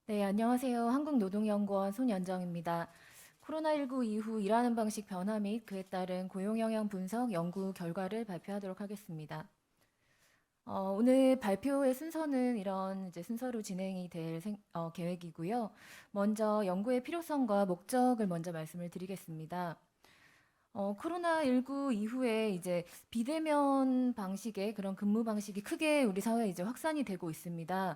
네, 안녕하세요. 한국노동연구원 손연정입니다. 코로나19 이후 일하는 방식 변화 및 그에 따른 고용 영향 분석 연구 결과를 발표하도록 하겠습니다. 오늘 발표의 순서는 이런 순서로 진행이 될 계획이고요. 먼저 연구의 필요성과 목적을 먼저 말씀을 드리겠습니다. 코로나19 이후에 비대면 방식의 그런 근무 방식이 크게 우리 사회에 확산이 되고 있습니다.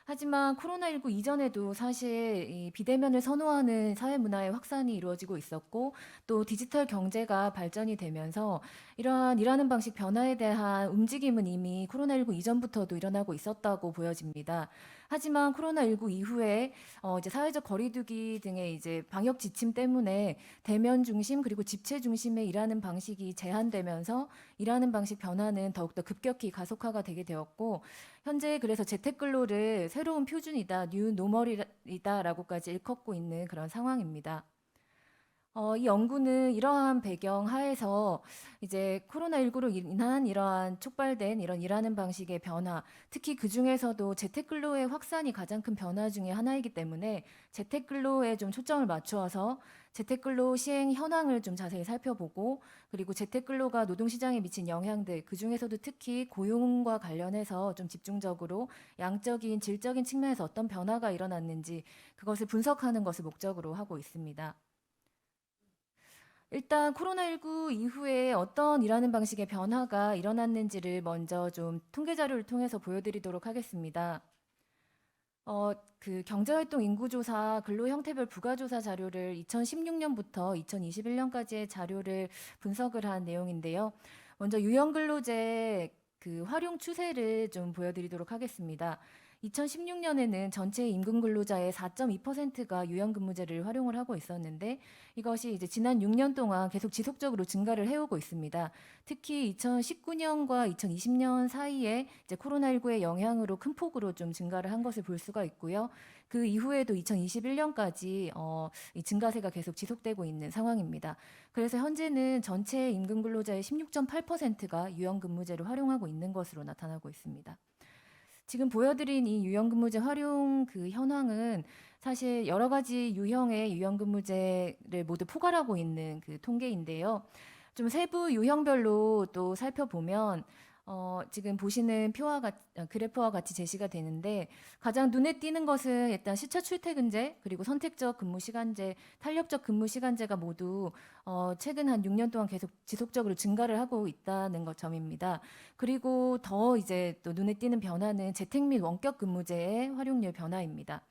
하지만 코로나19 이전에도 사실 이 비대면을 선호하는 사회 문화의 확산이 이루어지고 있었고, 또 디지털 경제가 발전이 되면서 이러한 일하는 방식 변화에 대한 움직임은 이미 코로나19 이전부터도 일어나고 있었다고 보여집니다. 하지만 코로나19 이후에 이제 사회적 거리두기 등의 방역 지침 때문에 대면 중심 그리고 집체 중심의 일하는 방식이 제한되면서 일하는 방식 변화는 더욱더 급격히 가속화가 되게 되었고, 현재 그래서 재택근로를 새로운 표준이다, 뉴 노멀이다라고까지 일컫고 있는 그런 상황입니다. 이 연구는 이러한 배경 하에서 이제 코로나19로 인한 이러한 촉발된 이런 일하는 방식의 변화, 특히 그 중에서도 재택근로의 확산이 가장 큰 변화 중에 하나이기 때문에 재택근로에 좀 초점을 맞추어서 재택근로 시행 현황을 좀 자세히 살펴보고, 그리고 재택근로가 노동시장에 미친 영향들, 그 중에서도 특히 고용과 관련해서 좀 집중적으로 양적인, 질적인 측면에서 어떤 변화가 일어났는지 그것을 분석하는 것을 목적으로 하고 있습니다. 일단 코로나19 이후에 어떤 일하는 방식의 변화가 일어났는지를 먼저 좀 통계 자료를 통해서 보여드리도록 하겠습니다. 그 경제활동 인구조사 근로 형태별 부가조사 자료를 2016년부터 2021년까지의 자료를 분석을 한 내용인데요. 먼저 유연근로제 그 활용 추세를 좀 보여드리도록 하겠습니다. 2016년에는 전체 임금 근로자의 4.2%가 유연근무제를 활용을 하고 있었는데, 이것이 이제 지난 6년 동안 계속 지속적으로 증가를 해오고 있습니다. 특히 2019년과 2020년 사이에 이제 코로나19의 영향으로 큰 폭으로 좀 증가를 한 것을 볼 수가 있고요. 그 이후에도 2021년까지 이 증가세가 계속 지속되고 있는 상황입니다. 그래서 현재는 전체 임금 근로자의 16.8%가 유연근무제를 활용하고 있는 것으로 나타나고 있습니다. 지금 보여드린 이 유연근무제 활용 그 현황은 사실 여러 가지 유형의 유연근무제를 모두 포괄하고 있는 그 통계인데요. 좀 세부 유형별로 또 살펴보면 지금 보시는 그래프와 같이 제시가 되는데, 가장 눈에 띄는 것은 일단 시차 출퇴근제, 그리고 선택적 근무 시간제, 탄력적 근무 시간제가 모두 최근 한 6년 동안 계속 지속적으로 증가를 하고 있다는 것 점입니다. 그리고 더 이제 또 눈에 띄는 변화는 재택 및 원격 근무제의 활용률 변화입니다.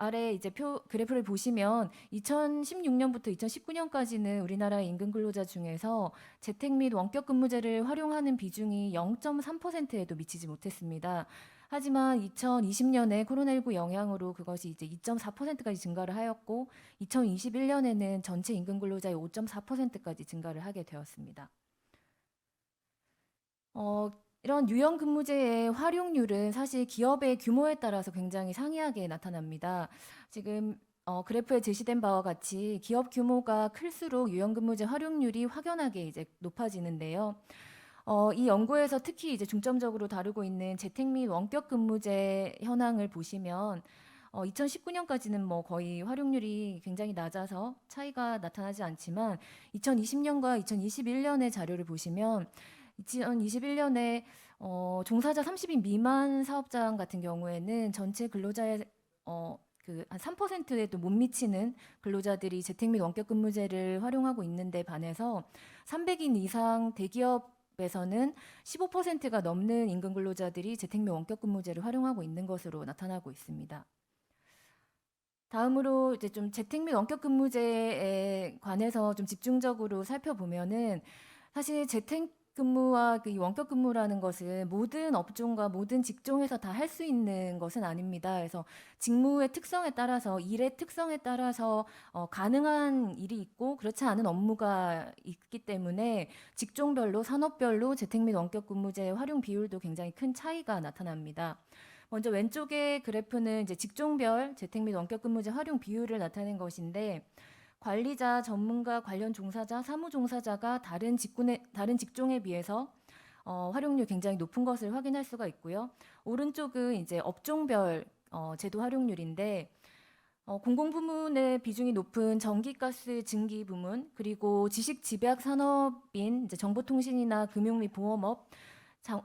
아래 이제 그래프를 보시면 2016년부터 2019년까지는 우리나라의 임금 근로자 중에서 재택 및 원격 근무제를 활용하는 비중이 0.3%에도 미치지 못했습니다. 하지만 2020년에 코로나19 영향으로 그것이 이제 2.4%까지 증가를 하였고, 2021년에는 전체 임금 근로자의 5.4%까지 증가를 하게 되었습니다. 어, 이런 유연 근무제의 활용률은 사실 기업의 규모에 따라서 굉장히 상이하게 나타납니다. 지금 그래프에 제시된 바와 같이 기업 규모가 클수록 유연 근무제 활용률이 확연하게 이제 높아지는데요. 이 연구에서 특히 이제 중점적으로 다루고 있는 재택 및 원격 근무제 현황을 보시면 2019년까지는 뭐 거의 활용률이 굉장히 낮아서 차이가 나타나지 않지만, 2020년과 2021년의 자료를 보시면 2021년에 종사자 30인 미만 사업장 같은 경우에는 전체 근로자의 그한 3%에도 못 미치는 근로자들이 재택 및 원격 근무제를 활용하고 있는데 반해서 300인 이상 대기업에서는 15%가 넘는 임금 근로자들이 재택 및 원격 근무제를 활용하고 있는 것으로 나타나고 있습니다. 다음으로 이제 좀 재택 및 원격 근무제에 관해서 좀 집중적으로 살펴보면은, 사실 재택 근무와 그 원격 근무라는 것은 모든 업종과 모든 직종에서 다 할 수 있는 것은 아닙니다. 그래서 직무의 특성에 따라서, 일의 특성에 따라서 가능한 일이 있고 그렇지 않은 업무가 있기 때문에 직종별로, 산업별로 재택 및 원격 근무제 활용 비율도 굉장히 큰 차이가 나타납니다. 먼저 왼쪽의 그래프는 이제 직종별 재택 및 원격 근무제 활용 비율을 나타낸 것인데, 관리자, 전문가, 관련 종사자, 사무 종사자가 다른 직종에 비해서 활용률 굉장히 높은 것을 확인할 수가 있고요. 오른쪽은 이제 업종별 제도 활용률인데 공공부문의 비중이 높은 전기가스 증기 부문 그리고 지식 집약 산업인 이제 정보통신이나 금융 및 보험업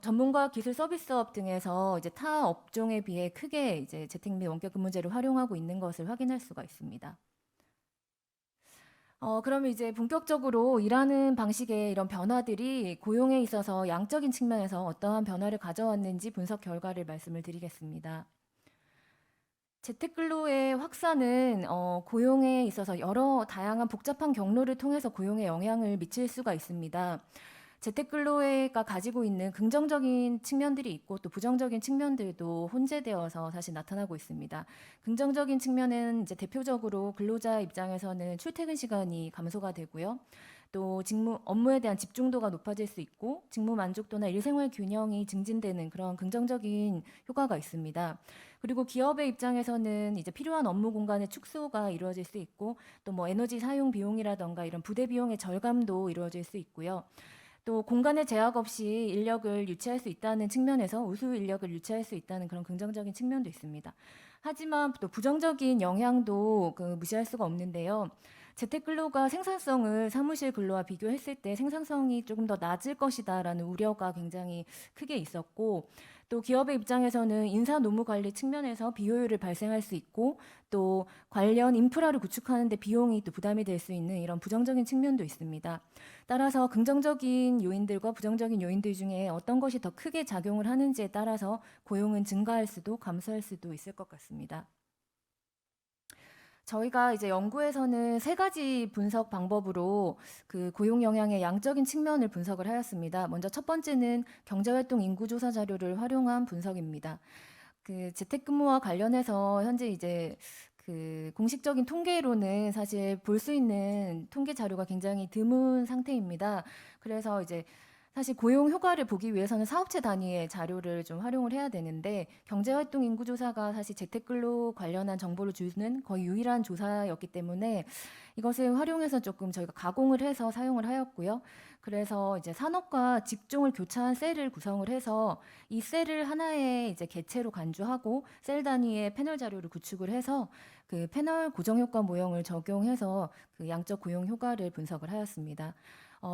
전문가 기술 서비스업 등에서 이제 타 업종에 비해 크게 이제 재택 및 원격 근무제를 활용하고 있는 것을 확인할 수가 있습니다. 그러면 이제 본격적으로 일하는 방식의 이런 변화들이 고용에 있어서 양적인 측면에서 어떠한 변화를 가져왔는지 분석 결과를 말씀을 드리겠습니다. 재택근로의 확산은 고용에 있어서 여러 다양한 복잡한 경로를 통해서 고용에 영향을 미칠 수가 있습니다. 재택근로가 가지고 있는 긍정적인 측면들이 있고 또 부정적인 측면들도 혼재되어서 사실 나타나고 있습니다. 긍정적인 측면은 이제 대표적으로 근로자 입장에서는 출퇴근 시간이 감소가 되고요. 또 업무에 대한 집중도가 높아질 수 있고 직무 만족도나 일생활 균형이 증진되는 그런 긍정적인 효과가 있습니다. 그리고 기업의 입장에서는 이제 필요한 업무 공간의 축소가 이루어질 수 있고 또 뭐 에너지 사용 비용이라던가 이런 부대 비용의 절감도 이루어질 수 있고요. 또 공간의 제약 없이 인력을 유치할 수 있다는 측면에서 우수 인력을 유치할 수 있다는 그런 긍정적인 측면도 있습니다. 하지만 또 부정적인 영향도 무시할 수가 없는데요. 재택근로가 생산성을 사무실 근로와 비교했을 때 생산성이 조금 더 낮을 것이다라는 우려가 굉장히 크게 있었고 또 기업의 입장에서는 인사 노무 관리 측면에서 비효율을 발생할 수 있고 또 관련 인프라를 구축하는 데 비용이 또 부담이 될 수 있는 이런 부정적인 측면도 있습니다. 따라서 긍정적인 요인들과 부정적인 요인들 중에 어떤 것이 더 크게 작용을 하는지에 따라서 고용은 증가할 수도 감소할 수도 있을 것 같습니다. 저희가 이제 연구에서는 세 가지 분석 방법으로 그 고용 영향의 양적인 측면을 분석을 하였습니다. 먼저 첫 번째는 경제활동 인구조사 자료를 활용한 분석입니다. 그 재택근무와 관련해서 현재 이제 그 공식적인 통계로는 사실 볼 수 있는 통계 자료가 굉장히 드문 상태입니다. 그래서 이제 사실 고용 효과를 보기 위해서는 사업체 단위의 자료를 좀 활용을 해야 되는데 경제활동 인구조사가 사실 재택근로 관련한 정보를 주는 거의 유일한 조사였기 때문에 이것을 활용해서 조금 저희가 가공을 해서 사용을 하였고요. 그래서 이제 산업과 직종을 교차한 셀을 구성을 해서 이 셀을 하나의 이제 개체로 간주하고 셀 단위의 패널 자료를 구축을 해서 그 패널 고정 효과 모형을 적용해서 그 양적 고용 효과를 분석을 하였습니다.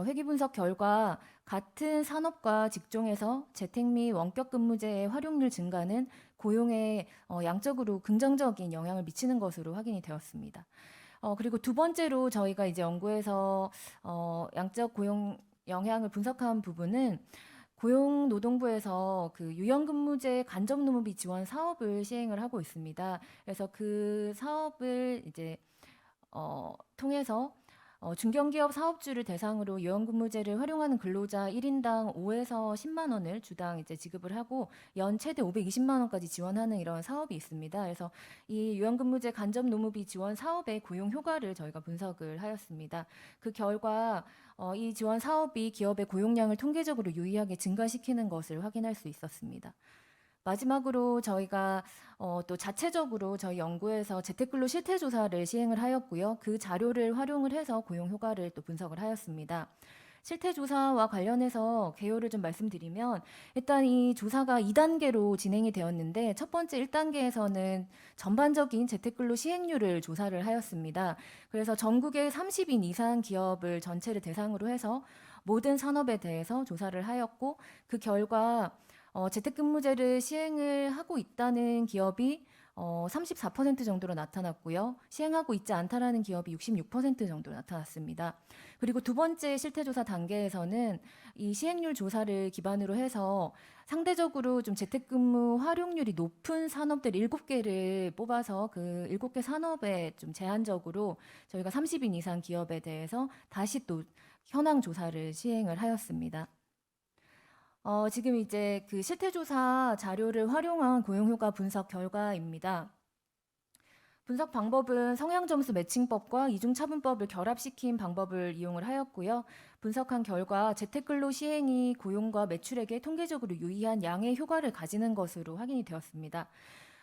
회계 분석 결과 같은 산업과 직종에서 재택 및 원격 근무제의 활용률 증가는 고용에 양적으로 긍정적인 영향을 미치는 것으로 확인이 되었습니다. 그리고 두 번째로 저희가 이제 연구에서 양적 고용 영향을 분석한 부분은 고용노동부에서 그 유연근무제 간접노무비 지원 사업을 시행을 하고 있습니다. 그래서 그 사업을 이제 통해서 중견기업 사업주를 대상으로 유연근무제를 활용하는 근로자 1인당 5에서 10만 원을 주당 이제 지급을 하고 연 최대 520만 원까지 지원하는 이런 사업이 있습니다. 그래서 이 유연근무제 간접노무비 지원 사업의 고용 효과를 저희가 분석을 하였습니다. 그 결과 이 지원 사업이 기업의 고용량을 통계적으로 유의하게 증가시키는 것을 확인할 수 있었습니다. 마지막으로 저희가 또 자체적으로 저희 연구에서 재택근로 실태조사를 시행을 하였고요. 그 자료를 활용을 해서 고용 효과를 또 분석을 하였습니다. 실태조사와 관련해서 개요를 좀 말씀드리면 일단 이 조사가 2단계로 진행이 되었는데 첫 번째 1단계에서는 전반적인 재택근로 시행률을 조사를 하였습니다. 그래서 전국의 30인 이상 기업을 전체를 대상으로 해서 모든 산업에 대해서 조사를 하였고 그 결과 재택근무제를 시행을 하고 있다는 기업이 34% 정도로 나타났고요. 시행하고 있지 않다라는 기업이 66% 정도로 나타났습니다. 그리고 두 번째 실태조사 단계에서는 이 시행률 조사를 기반으로 해서 상대적으로 좀 재택근무 활용률이 높은 산업들 7개를 뽑아서 그 7개 산업에 좀 제한적으로 저희가 30인 이상 기업에 대해서 다시 또 현황 조사를 시행을 하였습니다. 지금 이제 그 실태조사 자료를 활용한 고용효과 분석 결과입니다. 분석 방법은 성향점수 매칭법과 이중차분법을 결합시킨 방법을 이용을 하였고요. 분석한 결과 재택근로 시행이 고용과 매출액에 통계적으로 유의한 양의 효과를 가지는 것으로 확인이 되었습니다.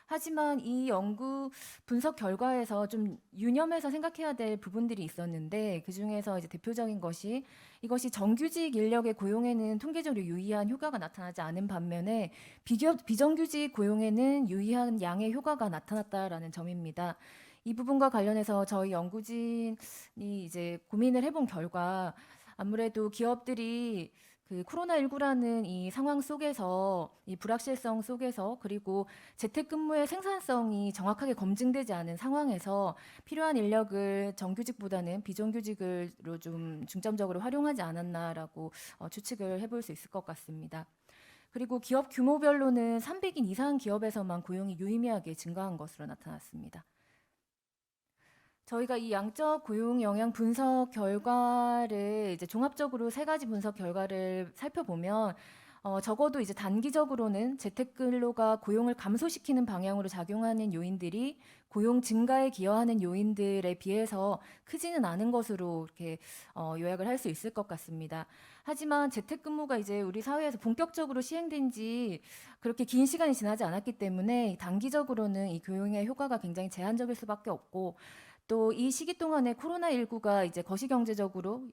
하지만 이 연구 분석 결과에서 좀 유념해서 생각해야 될 부분들이 있었는데 그중에서 이제 대표적인 것이 이것이 정규직 인력의 고용에는 통계적으로 유의한 효과가 나타나지 않은 반면에 비정규직 고용에는 유의한 양의 효과가 나타났다라는 점입니다. 이 부분과 관련해서 저희 연구진이 이제 고민을 해본 결과 아무래도 기업들이 그 코로나19라는 이 상황 속에서 이 불확실성 속에서 그리고 재택근무의 생산성이 정확하게 검증되지 않은 상황에서 필요한 인력을 정규직보다는 비정규직으로 좀 중점적으로 활용하지 않았나라고 추측을 해볼 수 있을 것 같습니다. 그리고 기업 규모별로는 300인 이상 기업에서만 고용이 유의미하게 증가한 것으로 나타났습니다. 저희가 이 양적 고용 영향 분석 결과를 이제 종합적으로 세 가지 분석 결과를 살펴보면 적어도 이제 단기적으로는 재택근로가 고용을 감소시키는 방향으로 작용하는 요인들이 고용 증가에 기여하는 요인들에 비해서 크지는 않은 것으로 이렇게 요약을 할 수 있을 것 같습니다. 하지만 재택근무가 이제 우리 사회에서 본격적으로 시행된 지 그렇게 긴 시간이 지나지 않았기 때문에 단기적으로는 이 고용의 효과가 굉장히 제한적일 수밖에 없고 또 이 시기 동안에 코로나19가 이제 거시경제적으로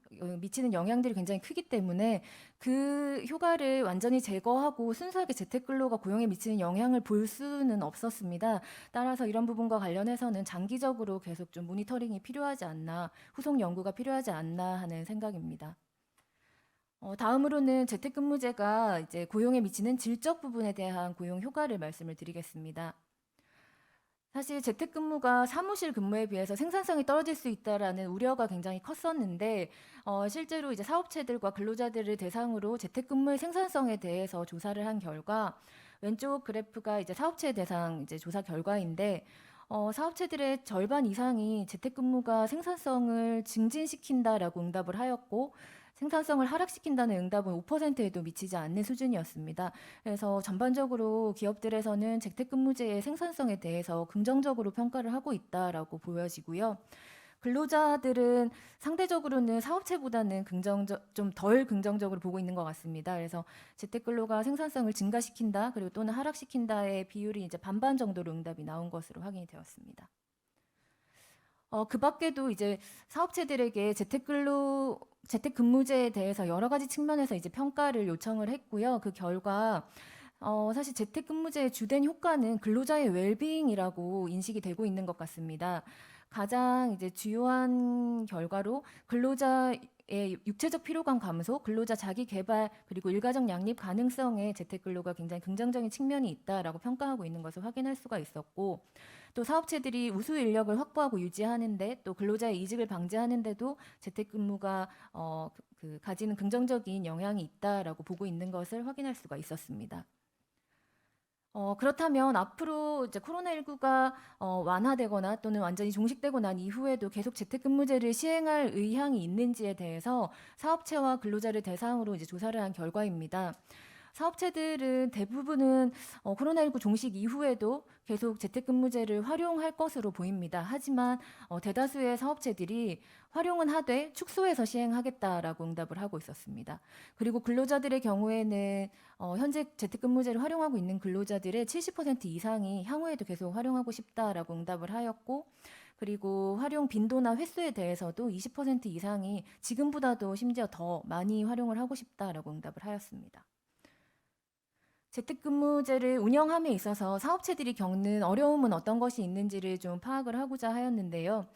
미치는 영향들이 굉장히 크기 때문에 그 효과를 완전히 제거하고 순수하게 재택근로가 고용에 미치는 영향을 볼 수는 없었습니다. 따라서 이런 부분과 관련해서는 장기적으로 계속 좀 모니터링이 필요하지 않나, 후속 연구가 필요하지 않나 하는 생각입니다. 다음으로는 재택근무제가 이제 고용에 미치는 질적 부분에 대한 고용 효과를 말씀을 드리겠습니다. 사실 재택근무가 사무실 근무에 비해서 생산성이 떨어질 수 있다라는 우려가 굉장히 컸었는데 실제로 이제 사업체들과 근로자들을 대상으로 재택근무의 생산성에 대해서 조사를 한 결과 왼쪽 그래프가 이제 사업체 대상 이제 조사 결과인데 사업체들의 절반 이상이 재택근무가 생산성을 증진시킨다라고 응답을 하였고 생산성을 하락시킨다는 응답은 5%에도 미치지 않는 수준이었습니다. 그래서 전반적으로 기업들에서는 재택근무제의 생산성에 대해서 긍정적으로 평가를 하고 있다라고 보여지고요. 근로자들은 상대적으로는 사업체보다는 좀 덜 긍정적으로 보고 있는 것 같습니다. 그래서 재택근로가 생산성을 증가시킨다 그리고 또는 하락시킨다의 비율이 이제 반반 정도로 응답이 나온 것으로 확인이 되었습니다. 그 밖에도 이제 사업체들에게 재택근무제에 대해서 여러 가지 측면에서 이제 평가를 요청을 했고요. 그 결과 사실 재택근무제의 주된 효과는 근로자의 웰빙이라고 인식이 되고 있는 것 같습니다. 가장 이제 주요한 결과로 근로자의 육체적 피로감 감소, 근로자 자기 개발 그리고 일가정 양립 가능성에 재택근로가 굉장히 긍정적인 측면이 있다라고 평가하고 있는 것을 확인할 수가 있었고 또 사업체들이 우수 인력을 확보하고 유지하는데 또 근로자의 이직을 방지하는데도 재택근무가 가지는 긍정적인 영향이 있다라고 보고 있는 것을 확인할 수가 있었습니다. 그렇다면 앞으로 이제 코로나19가 완화되거나 또는 완전히 종식되고 난 이후에도 계속 재택근무제를 시행할 의향이 있는지에 대해서 사업체와 근로자를 대상으로 이제 조사를 한 결과입니다. 사업체들은 대부분은 코로나19 종식 이후에도 계속 재택근무제를 활용할 것으로 보입니다. 하지만 대다수의 사업체들이 활용은 하되 축소해서 시행하겠다라고 응답을 하고 있었습니다. 그리고 근로자들의 경우에는 현재 재택근무제를 활용하고 있는 근로자들의 70% 이상이 향후에도 계속 활용하고 싶다라고 응답을 하였고 그리고 활용 빈도나 횟수에 대해서도 20% 이상이 지금보다도 심지어 더 많이 활용을 하고 싶다라고 응답을 하였습니다. 재택근무제를 운영함에 있어서 사업체들이 겪는 어려움은 어떤 것이 있는지를 좀 파악을 하고자 하였는데요.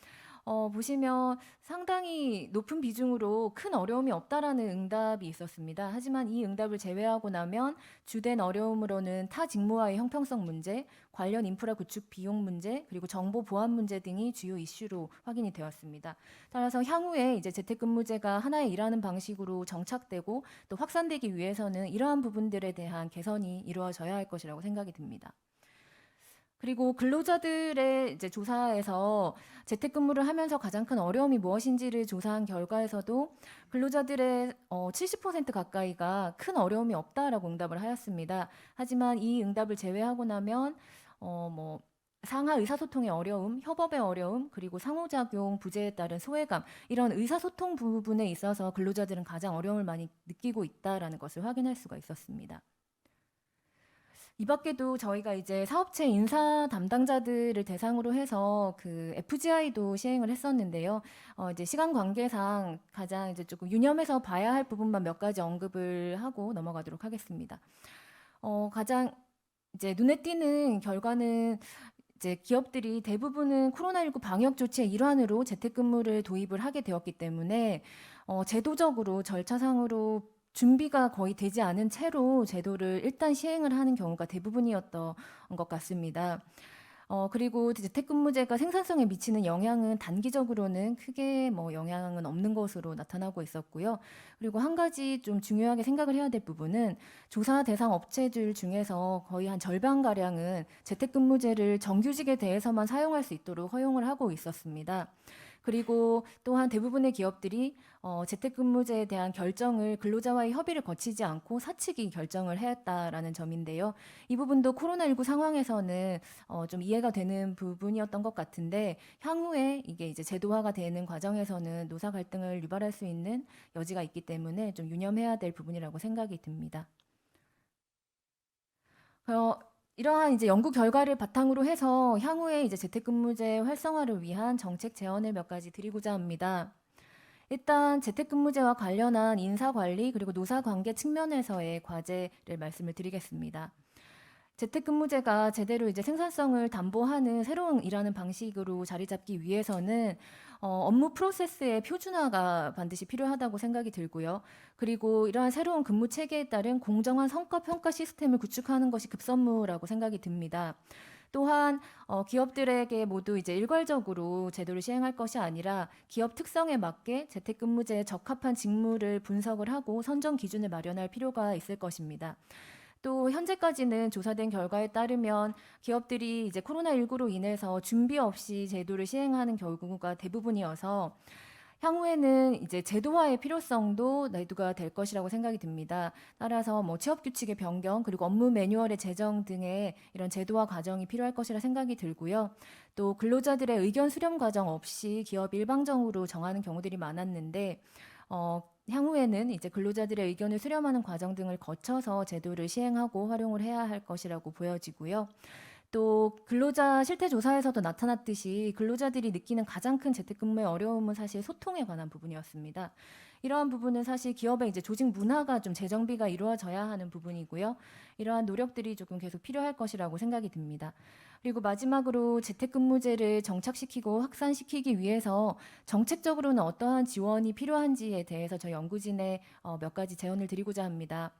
보시면 상당히 높은 비중으로 큰 어려움이 없다라는 응답이 있었습니다. 하지만 이 응답을 제외하고 나면 주된 어려움으로는 타 직무와의 형평성 문제, 관련 인프라 구축 비용 문제, 그리고 정보 보안 문제 등이 주요 이슈로 확인이 되었습니다. 따라서 향후에 이제 재택근무제가 하나의 일하는 방식으로 정착되고 또 확산되기 위해서는 이러한 부분들에 대한 개선이 이루어져야 할 것이라고 생각이 듭니다. 그리고 근로자들의 이제 조사에서 재택근무를 하면서 가장 큰 어려움이 무엇인지를 조사한 결과에서도 근로자들의 70% 가까이가 큰 어려움이 없다라고 응답을 하였습니다. 하지만 이 응답을 제외하고 나면 뭐 상하 의사소통의 어려움, 협업의 어려움, 그리고 상호작용 부재에 따른 소외감 이런 의사소통 부분에 있어서 근로자들은 가장 어려움을 많이 느끼고 있다라는 것을 확인할 수가 있었습니다. 이 밖에도 저희가 이제 사업체 인사 담당자들을 대상으로 해서 그 FGI도 시행을 했었는데요. 이제 시간 관계상 가장 이제 조금 유념해서 봐야 할 부분만 몇 가지 언급을 하고 넘어가도록 하겠습니다. 가장 이제 눈에 띄는 결과는 이제 기업들이 대부분은 코로나19 방역 조치의 일환으로 재택근무를 도입을 하게 되었기 때문에 제도적으로 절차상으로 준비가 거의 되지 않은 채로 제도를 일단 시행을 하는 경우가 대부분이었던 것 같습니다. 그리고 재택근무제가 생산성에 미치는 영향은 단기적으로는 크게 뭐 영향은 없는 것으로 나타나고 있었고요. 그리고 한 가지 좀 중요하게 생각을 해야 될 부분은 조사 대상 업체들 중에서 거의 한 절반가량은 재택근무제를 정규직에 대해서만 사용할 수 있도록 허용을 하고 있었습니다. 그리고 또한 대부분의 기업들이 재택근무제에 대한 결정을 근로자와의 협의를 거치지 않고 사측이 결정을 했다라는 점인데요. 이 부분도 코로나19 상황에서는 좀 이해가 되는 부분이었던 것 같은데 향후에 이게 이제 제도화가 되는 과정에서는 노사 갈등을 유발할 수 있는 여지가 있기 때문에 좀 유념해야 될 부분이라고 생각이 듭니다. 이러한 이제 연구 결과를 바탕으로 해서 향후에 이제 재택근무제 활성화를 위한 정책 제언을 몇 가지 드리고자 합니다. 일단 재택근무제와 관련한 인사관리 그리고 노사관계 측면에서의 과제를 말씀을 드리겠습니다. 재택근무제가 제대로 이제 생산성을 담보하는 새로운 일하는 방식으로 자리 잡기 위해서는 업무 프로세스의 표준화가 반드시 필요하다고 생각이 들고요. 그리고 이러한 새로운 근무 체계에 따른 공정한 성과 평가 시스템을 구축하는 것이 급선무라고 생각이 듭니다. 또한 기업들에게 모두 이제 일괄적으로 제도를 시행할 것이 아니라 기업 특성에 맞게 재택근무제에 적합한 직무를 분석을 하고 선정 기준을 마련할 필요가 있을 것입니다. 또 현재까지는 조사된 결과에 따르면 기업들이 이제 코로나19로 인해서 준비 없이 제도를 시행하는 경우가 대부분이어서 향후에는 이제 제도화의 필요성도 내두가 될 것이라고 생각이 듭니다. 따라서 뭐 취업 규칙의 변경 그리고 업무 매뉴얼의 제정 등의 이런 제도화 과정이 필요할 것이라 생각이 들고요. 또 근로자들의 의견 수렴 과정 없이 기업 일방적으로 정하는 경우들이 많았는데 향후에는 이제 근로자들의 의견을 수렴하는 과정 등을 거쳐서 제도를 시행하고 활용을 해야 할 것이라고 보여지고요. 또 근로자 실태 조사에서도 나타났듯이 근로자들이 느끼는 가장 큰 재택근무의 어려움은 사실 소통에 관한 부분이었습니다. 이러한 부분은 사실 기업의 이제 조직 문화가 좀 재정비가 이루어져야 하는 부분이고요. 이러한 노력들이 조금 계속 필요할 것이라고 생각이 듭니다. 그리고 마지막으로 재택근무제를 정착시키고 확산시키기 위해서 정책적으로는 어떠한 지원이 필요한지에 대해서 저희 연구진에 몇 가지 제언을 드리고자 합니다.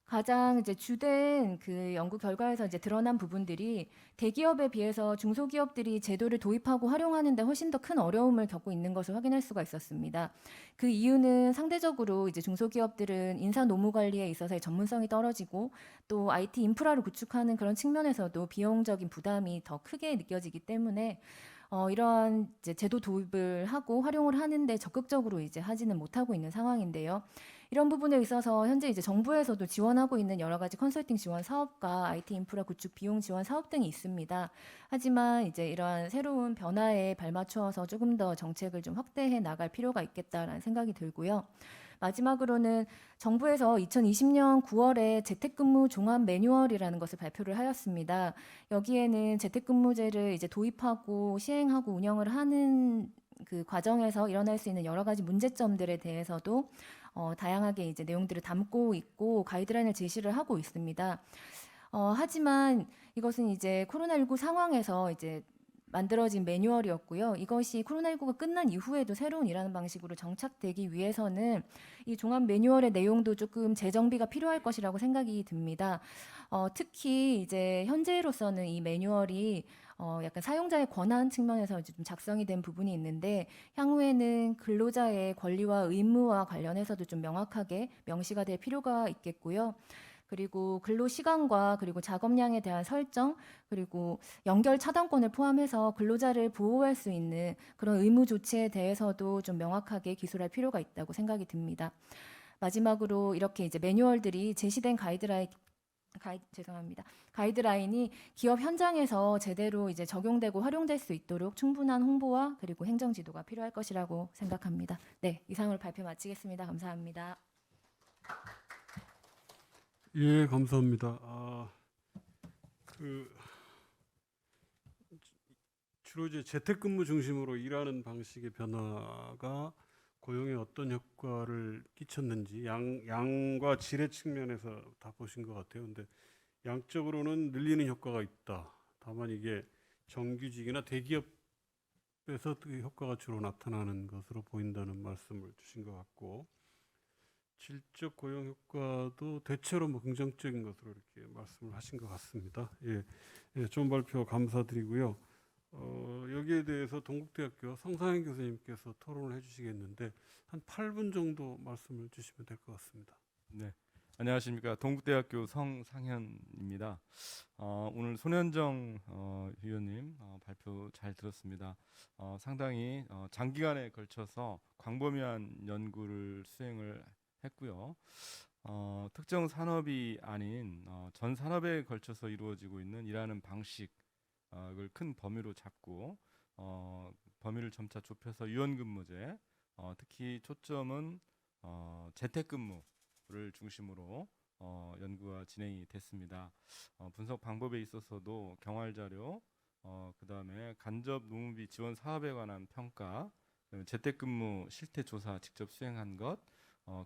가장 이제 주된 그 연구 결과에서 이제 드러난 부분들이 대기업에 비해서 중소기업들이 제도를 도입하고 활용하는데 훨씬 더 큰 어려움을 겪고 있는 것을 확인할 수가 있었습니다. 그 이유는 상대적으로 이제 중소기업들은 인사 노무 관리에 있어서의 전문성이 떨어지고 또 IT 인프라를 구축하는 그런 측면에서도 비용적인 부담이 더 크게 느껴지기 때문에 이러한 이제 제도 도입을 하고 활용을 하는데 적극적으로 이제 하지는 못하고 있는 상황인데요. 이런 부분에 있어서 현재 이제 정부에서도 지원하고 있는 여러 가지 컨설팅 지원 사업과 IT 인프라 구축 비용 지원 사업 등이 있습니다. 하지만 이제 이러한 새로운 변화에 발맞추어서 조금 더 정책을 좀 확대해 나갈 필요가 있겠다라는 생각이 들고요. 마지막으로는 정부에서 2020년 9월에 재택근무 종합 매뉴얼이라는 것을 발표를 하였습니다. 여기에는 재택근무제를 이제 도입하고 시행하고 운영을 하는 그 과정에서 일어날 수 있는 여러 가지 문제점들에 대해서도 다양하게 이제 내용들을 담고 있고 가이드라인을 제시를 하고 있습니다. 하지만 이것은 이제 코로나19 상황에서 이제 만들어진 매뉴얼이었고요. 이것이 코로나19가 끝난 이후에도 새로운 일하는 방식으로 정착되기 위해서는 이 종합 매뉴얼의 내용도 조금 재정비가 필요할 것이라고 생각이 듭니다. 특히 이제 현재로서는 이 매뉴얼이 약간 사용자의 권한 측면에서 이제 좀 작성이 된 부분이 있는데 향후에는 근로자의 권리와 의무와 관련해서도 좀 명확하게 명시가 될 필요가 있겠고요. 그리고 근로 시간과 그리고 작업량에 대한 설정, 그리고 연결 차단권을 포함해서 근로자를 보호할 수 있는 그런 의무 조치에 대해서도 좀 명확하게 기술할 필요가 있다고 생각이 듭니다. 마지막으로 이렇게 이제 매뉴얼들이 제시된 가이드라인이 기업 현장에서 제대로 이제 적용되고 활용될 수 있도록 충분한 홍보와 그리고 행정 지도가 필요할 것이라고 생각합니다. 네, 이상으로 발표 마치겠습니다. 감사합니다. 예, 감사합니다. 그 주로 이제 재택근무 중심으로 일하는 방식의 변화가 고용에 어떤 효과를 끼쳤는지 양과 질의 측면에서 다 보신 것 같아요. 근데 양적으로는 늘리는 효과가 있다. 다만 이게 정규직이나 대기업에서 그 효과가 주로 나타나는 것으로 보인다는 말씀을 주신 것 같고, 질적 고용 효과도 대체로 뭐 긍정적인 것으로 이렇게 말씀을 하신 것 같습니다. 예, 예, 좋은 발표 감사드리고요. 여기에 대해서 동국대학교 성상현 교수님께서 토론을 해주시겠는데 한 8분 정도 말씀을 주시면 될 것 같습니다. 네, 안녕하십니까. 동국대학교 성상현입니다. 오늘 손현정 위원님 발표 잘 들었습니다. 상당히 장기간에 걸쳐서 광범위한 연구를 수행을 했고요. 특정 산업이 아닌 전 산업에 걸쳐서 이루어지고 있는 일하는 방식을 큰 범위로 잡고 범위를 점차 좁혀서 유연근무제, 특히 초점은 재택근무를 중심으로 연구가 진행이 됐습니다. 분석 방법에 있어서도 경활 자료, 그다음에 간접 노무비 지원 사업에 관한 평가, 그다음에 재택근무 실태 조사 직접 수행한 것,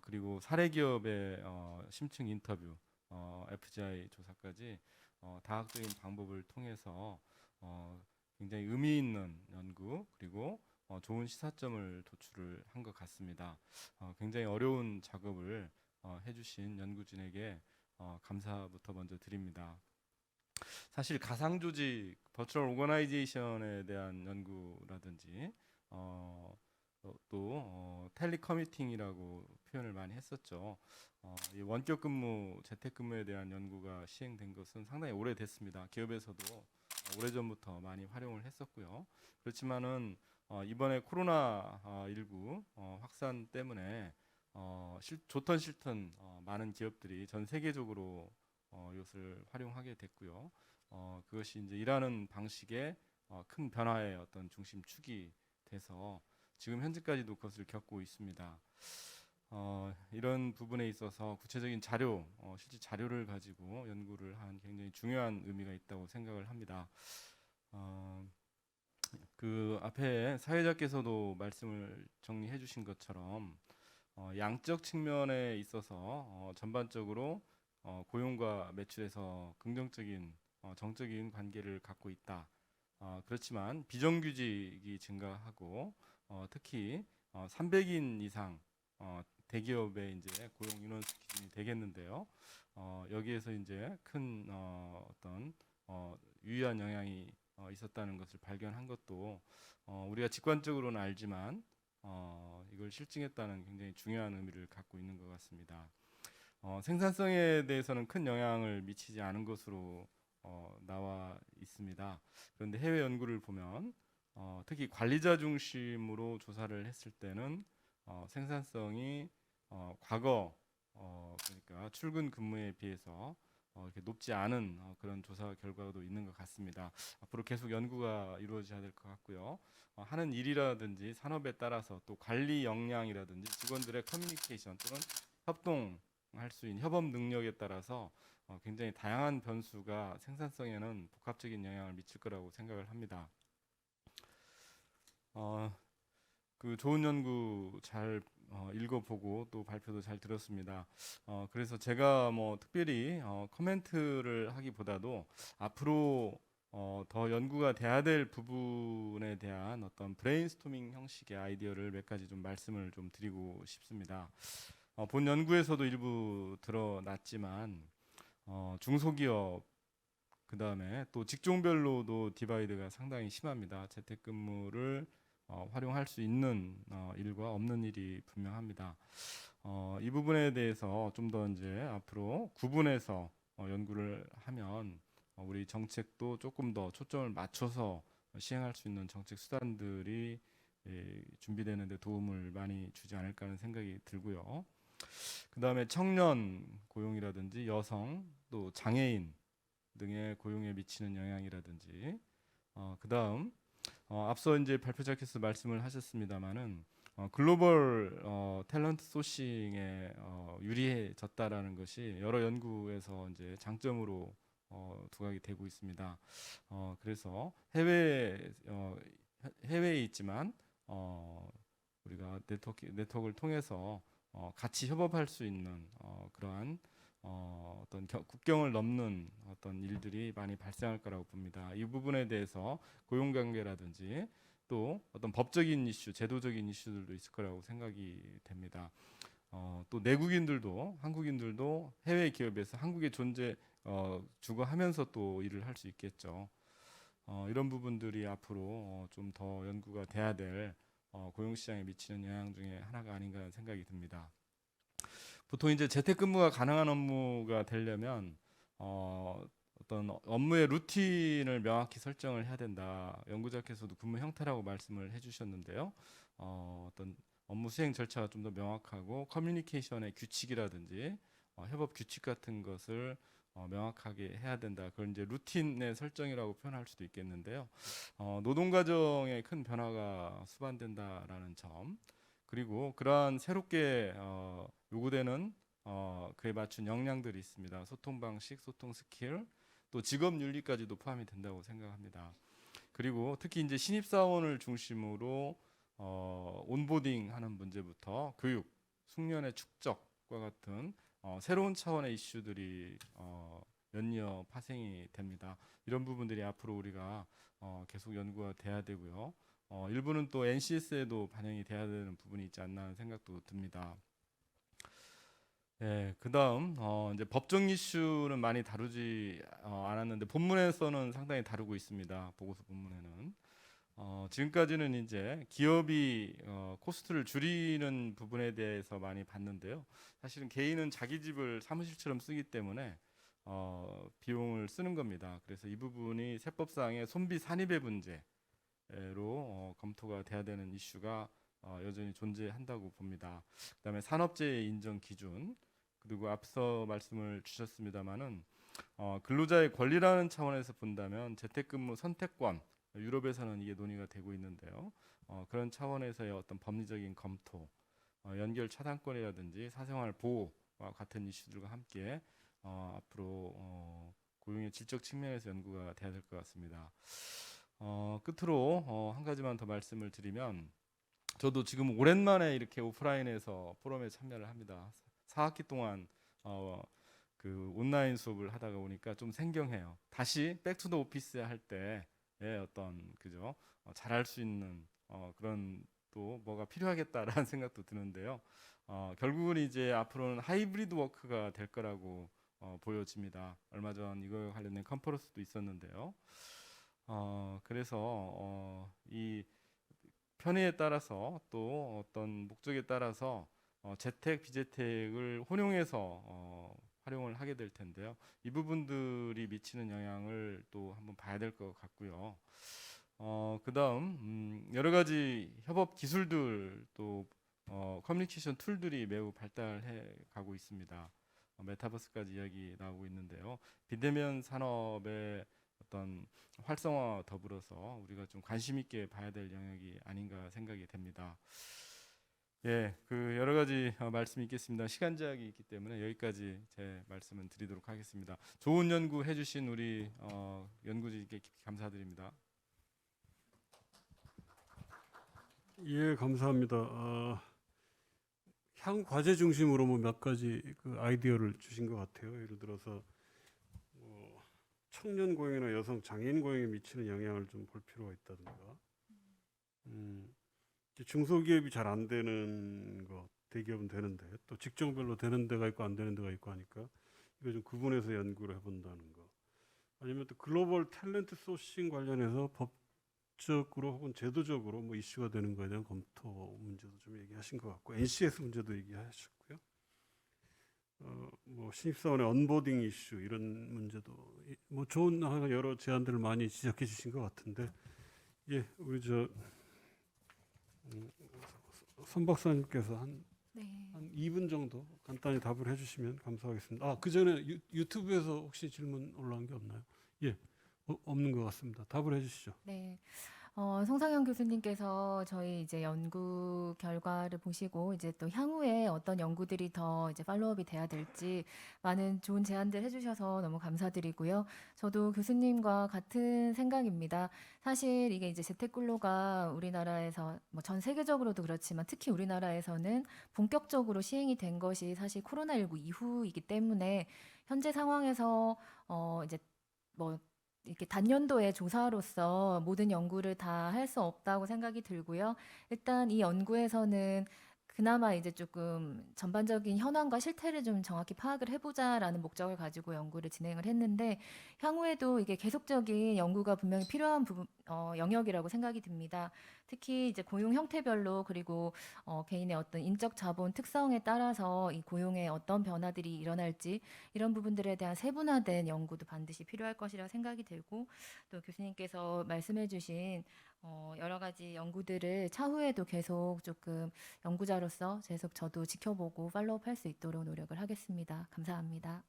그리고 사례 기업의 심층 인터뷰, FGI 조사까지 다각적인 방법을 통해서 굉장히 의미 있는 연구 그리고 좋은 시사점을 도출을 한 것 같습니다. 굉장히 어려운 작업을 해주신 연구진에게 감사부터 먼저 드립니다. 사실 가상조직, 버추얼 오거나이제이션에 대한 연구라든지 또 텔리커뮤팅이라고 표현을 많이 했었죠. 이 원격 근무, 재택 근무에 대한 연구가 시행된 것은 상당히 오래됐습니다. 기업에서도 오래전부터 많이 활용을 했었고요. 그렇지만은 이번에 코로나 19 확산 때문에 좋던 싫던 많은 기업들이 전 세계적으로 이것을 활용하게 됐고요. 그것이 이제 일하는 방식의 큰 변화의 어떤 중심축이 돼서 지금 현재까지도 그것을 겪고 있습니다. 이런 부분에 있어서 구체적인 자료, 실제 자료를 가지고 연구를 한 굉장히 중요한 의미가 있다고 생각을 합니다. 그 앞에 사회자께서도 말씀을 정리해 주신 것처럼 양적 측면에 있어서 전반적으로 고용과 매출에서 긍정적인 정적인 관계를 갖고 있다. 그렇지만 비정규직이 증가하고 특히 300인 이상 대기업의 이제 고용 인원수 기준이 되겠는데요. 여기에서 이제 큰 어떤 유의한 영향이 있었다는 것을 발견한 것도 우리가 직관적으로는 알지만 이걸 실증했다는 굉장히 중요한 의미를 갖고 있는 것 같습니다. 생산성에 대해서는 큰 영향을 미치지 않은 것으로 나와 있습니다. 그런데 해외 연구를 보면 특히 관리자 중심으로 조사를 했을 때는 생산성이 과거 그러니까 출근 근무에 비해서 이렇게 높지 않은 그런 조사 결과도 있는 것 같습니다. 앞으로 계속 연구가 이루어져야 될 것 같고요. 하는 일이라든지 산업에 따라서 또 관리 역량이라든지 직원들의 커뮤니케이션 또는 협동할 수 있는 협업 능력에 따라서 굉장히 다양한 변수가 생산성에는 복합적인 영향을 미칠 거라고 생각을 합니다. 그 좋은 연구 잘 읽어보고 또 발표도 잘 들었습니다. 그래서 제가 뭐 특별히 코멘트를 하기보다도 앞으로 더 연구가 돼야 될 부분에 대한 어떤 브레인스토밍 형식의 아이디어를 몇 가지 좀 말씀을 좀 드리고 싶습니다. 본 연구에서도 일부 드러났지만 중소기업 그 다음에 또 직종별로도 디바이드가 상당히 심합니다. 재택근무를 활용할 수 있는 일과 없는 일이 분명합니다. 이 부분에 대해서 좀 더 이제 앞으로 구분해서 연구를 하면 우리 정책도 조금 더 초점을 맞춰서 시행할 수 있는 정책 수단들이 준비되는 데 도움을 많이 주지 않을까 하는 생각이 들고요. 그 다음에 청년 고용이라든지 여성 또 장애인 등의 고용에 미치는 영향이라든지 그 다음 앞서 이제 발표자께서 말씀을 하셨습니다마는 글로벌 탤런트 소싱에 유리해졌다라는 것이 여러 연구에서 이제 장점으로 두각이 되고 있습니다. 그래서 해외에 있지만 우리가 네트워크를 통해서 같이 협업할 수 있는 그러한 어떤 국경을 넘는 어떤 일들이 많이 발생할 거라고 봅니다. 이 부분에 대해서 고용관계라든지 또 어떤 법적인 이슈, 제도적인 이슈들도 있을 거라고 생각이 됩니다. 또 내국인들도 한국인들도 해외 기업에서 한국의 존재 주거하면서 또 일을 할 수 있겠죠. 이런 부분들이 앞으로 좀 더 연구가 돼야 될 고용시장에 미치는 영향 중에 하나가 아닌가 하는 생각이 듭니다. 보통 이제 재택근무가 가능한 업무가 되려면 어떤 업무의 루틴을 명확히 설정을 해야 된다. 연구자께서도 근무 형태라고 말씀을 해주셨는데요. 어떤 업무 수행 절차가 좀 더 명확하고 커뮤니케이션의 규칙이라든지 협업 규칙 같은 것을 명확하게 해야 된다. 그걸 이제 루틴의 설정이라고 표현할 수도 있겠는데요. 노동 과정에 큰 변화가 수반된다라는 점, 그리고 그러한 새롭게 요구되는 그에 맞춘 역량들이 있습니다. 소통 방식, 소통 스킬, 또 직업 윤리까지도 포함이 된다고 생각합니다. 그리고 특히 이제 신입 사원을 중심으로 온보딩하는 문제부터 교육, 숙련의 축적과 같은 새로운 차원의 이슈들이 연이어 파생이 됩니다. 이런 부분들이 앞으로 우리가 계속 연구가 돼야 되고요. 일부는 또 NCS에도 반영이 돼야 되는 부분이 있지 않나 하는 생각도 듭니다. 예, 그다음 이제 법정 이슈는 많이 다루지 않았는데 본문에서는 상당히 다루고 있습니다. 보고서 본문에는 지금까지는 이제 기업이 코스트를 줄이는 부분에 대해서 많이 봤는데요. 사실은 개인은 자기 집을 사무실처럼 쓰기 때문에 비용을 쓰는 겁니다. 그래서 이 부분이 세법상의 손비 산입의 문제로 검토가 돼야 되는 이슈가 여전히 존재한다고 봅니다. 그다음에 산업재해 인정 기준, 그리고 앞서 말씀을 주셨습니다마는 근로자의 권리라는 차원에서 본다면 재택근무 선택권, 유럽에서는 이게 논의가 되고 있는데요. 그런 차원에서의 어떤 법리적인 검토, 연결 차단권이라든지 사생활 보호와 같은 이슈들과 함께 앞으로 고용의 질적 측면에서 연구가 돼야 될 것 같습니다. 끝으로 한 가지만 더 말씀을 드리면, 저도 지금 오랜만에 이렇게 오프라인에서 포럼에 참여를 합니다. 4학기 동안 그 온라인 수업을 하다가 보니까 좀 생경해요. 다시 백투더 오피스 할 때의 어떤 그죠 잘할 수 있는 그런 또 뭐가 필요하겠다라는 생각도 드는데요. 결국은 이제 앞으로는 하이브리드 워크가 될 거라고 보여집니다. 얼마 전 이거 관련된 컨퍼런스도 있었는데요. 그래서 이 편의에 따라서 또 어떤 목적에 따라서 재택, 비재택을 혼용해서 활용을 하게 될 텐데요. 이 부분들이 미치는 영향을 또 한번 봐야 될 것 같고요. 그다음 여러 가지 협업 기술들 또 커뮤니케이션 툴들이 매우 발달해 가고 있습니다. 메타버스까지 이야기 나오고 있는데요. 비대면 산업의 어떤 활성화 더불어서 우리가 좀 관심 있게 봐야 될 영역이 아닌가 생각이 됩니다. 예, 그 여러 가지 말씀이 있겠습니다. 시간 제약이 있기 때문에 여기까지 제 말씀은 드리도록 하겠습니다. 좋은 연구 해주신 우리 연구진께 깊이 감사드립니다. 예, 감사합니다. 향후 과제 중심으로 뭐 몇 가지 그 아이디어를 주신 것 같아요. 예를 들어서 청년 고용이나 여성 장애인 고용에 미치는 영향을 좀 볼 필요가 있다든가, 중소기업이 잘 안 되는 거, 대기업은 되는데 또 직종별로 되는 데가 있고 안 되는 데가 있고 하니까 이거 좀 구분해서 연구를 해본다는 거, 아니면 또 글로벌 탤런트 소싱 관련해서 법적으로 혹은 제도적으로 뭐 이슈가 되는 거에 대한 검토 문제도 좀 얘기하신 것 같고, NCS 문제도 얘기하셨고요. 뭐 신입사원의 언보딩 이슈 이런 문제도 뭐 좋은 여러 제안들을 많이 지적해 주신 것 같은데, 예, 우리 선 박사님께서 한 네. 2분 정도 간단히 답을 해주시면 감사하겠습니다. 그 전에 유튜브에서 혹시 질문 올라온 게 없나요? 예, 없는 것 같습니다. 답을 해주시죠. 네. 송상현 교수님께서 저희 이제 연구 결과를 보시고 이제 또 향후에 어떤 연구들이 더 이제 팔로업이 돼야 될지 많은 좋은 제안들 해주셔서 너무 감사드리고요. 저도 교수님과 같은 생각입니다. 사실 이게 이제 재택근로가 우리나라에서 뭐 전 세계적으로도 그렇지만 특히 우리나라에서는 본격적으로 시행이 된 것이 사실 코로나19 이후이기 때문에 현재 상황에서 이제 뭐 이렇게 단년도의 조사로서 모든 연구를 다 할 수 없다고 생각이 들고요. 일단 이 연구에서는 그나마 이제 조금 전반적인 현황과 실태를 좀 정확히 파악을 해보자라는 목적을 가지고 연구를 진행을 했는데 향후에도 이게 계속적인 연구가 분명히 필요한 영역이라고 생각이 듭니다. 특히 이제 고용 형태별로 그리고 개인의 어떤 인적 자본 특성에 따라서 이 고용에 어떤 변화들이 일어날지 이런 부분들에 대한 세분화된 연구도 반드시 필요할 것이라 생각이 들고 또 교수님께서 말씀해주신 여러 가지 연구들을 차후에도 계속 조금 연구자로서 계속 저도 지켜보고 팔로우할 수 있도록 노력을 하겠습니다. 감사합니다.